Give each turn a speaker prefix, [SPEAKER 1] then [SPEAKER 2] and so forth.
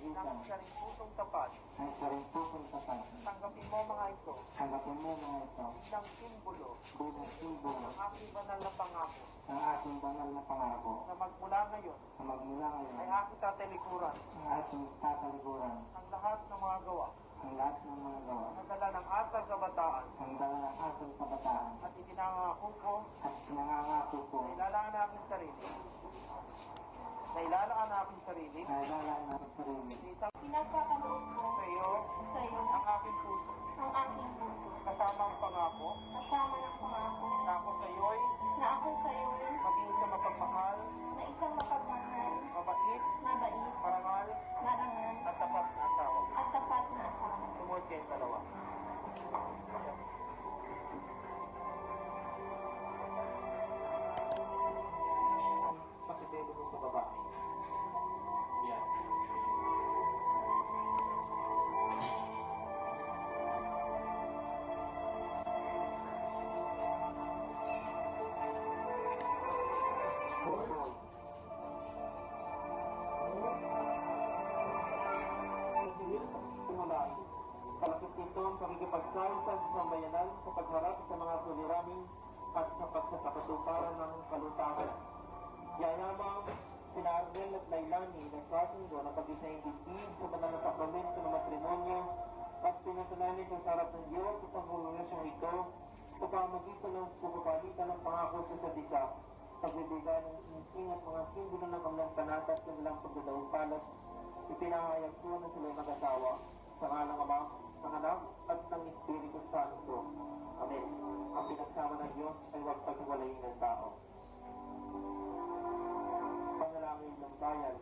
[SPEAKER 1] pamamagitan
[SPEAKER 2] ng saring pusong tapat.
[SPEAKER 1] ng sarili pusong tapat.
[SPEAKER 2] Tanggapin mo mga ito
[SPEAKER 1] Tanggapin mo mga ito
[SPEAKER 2] bilang simbolo
[SPEAKER 1] bilang simbolo
[SPEAKER 2] ng aking banal na pangako
[SPEAKER 1] ng ating banal na pangako
[SPEAKER 2] na magmula ngayon
[SPEAKER 1] na magmula
[SPEAKER 2] ay
[SPEAKER 1] ngayon
[SPEAKER 2] aking tatalikuran
[SPEAKER 1] ang ating tatalikuran
[SPEAKER 2] ang lahat ng mga gawa
[SPEAKER 1] ang lahat ng mga gawa
[SPEAKER 2] na dala ng atal kabataan
[SPEAKER 1] ang dala ng ating kabataan
[SPEAKER 2] at itinangako ko
[SPEAKER 1] at pinangangako ko
[SPEAKER 2] na ilalaan ang aking sarili na ilalaan ang aking sarili
[SPEAKER 1] na ilalaan ng sarili
[SPEAKER 2] sa isang
[SPEAKER 3] Pinagkakaloob ko
[SPEAKER 2] sa iyo
[SPEAKER 3] sa iyo
[SPEAKER 2] ang aking puso
[SPEAKER 3] ang aking puso,
[SPEAKER 2] kasama ang pangako
[SPEAKER 3] kasama ng pangako
[SPEAKER 2] na ako sa iyo'y
[SPEAKER 3] na ako sa iyo
[SPEAKER 2] maging sa mapagmahal,
[SPEAKER 3] na isang mapagmahal,
[SPEAKER 2] mabait,
[SPEAKER 3] mabait,
[SPEAKER 2] marangal
[SPEAKER 3] marangal,
[SPEAKER 2] at tapat na asawa.
[SPEAKER 3] at tapat na asawa.
[SPEAKER 2] Sumuot kayo dalawa. Pakitelo mo sa baba. Yan. Palapit nito ang pakikipagsaysay sa sambayanan sa pagharap sa mga suliranin at sa pagsasakatuparan ng kalutasan. Yayamang sina Arnel at Lailani na kasundo na pag-isayang dibdib sa banal na sakramento ng matrimonyo at pinatunayan sa sarap ng Diyos sa pangungulasyong ito sa pamagitan ng pagpapalitan ng pangako sa isa't isa, pagbibigay ng sinising at mga simbolo ng kanilang panata at kanilang pagdadaupalad. Ipinahayag ko na sila mag-asawa sa ngalang Ama, ng Anak at ng Espiritu Santo. Amen. Ang pinagsama ng Diyos ay huwag paghiwalayin ng tao. Panalangin ng bayan.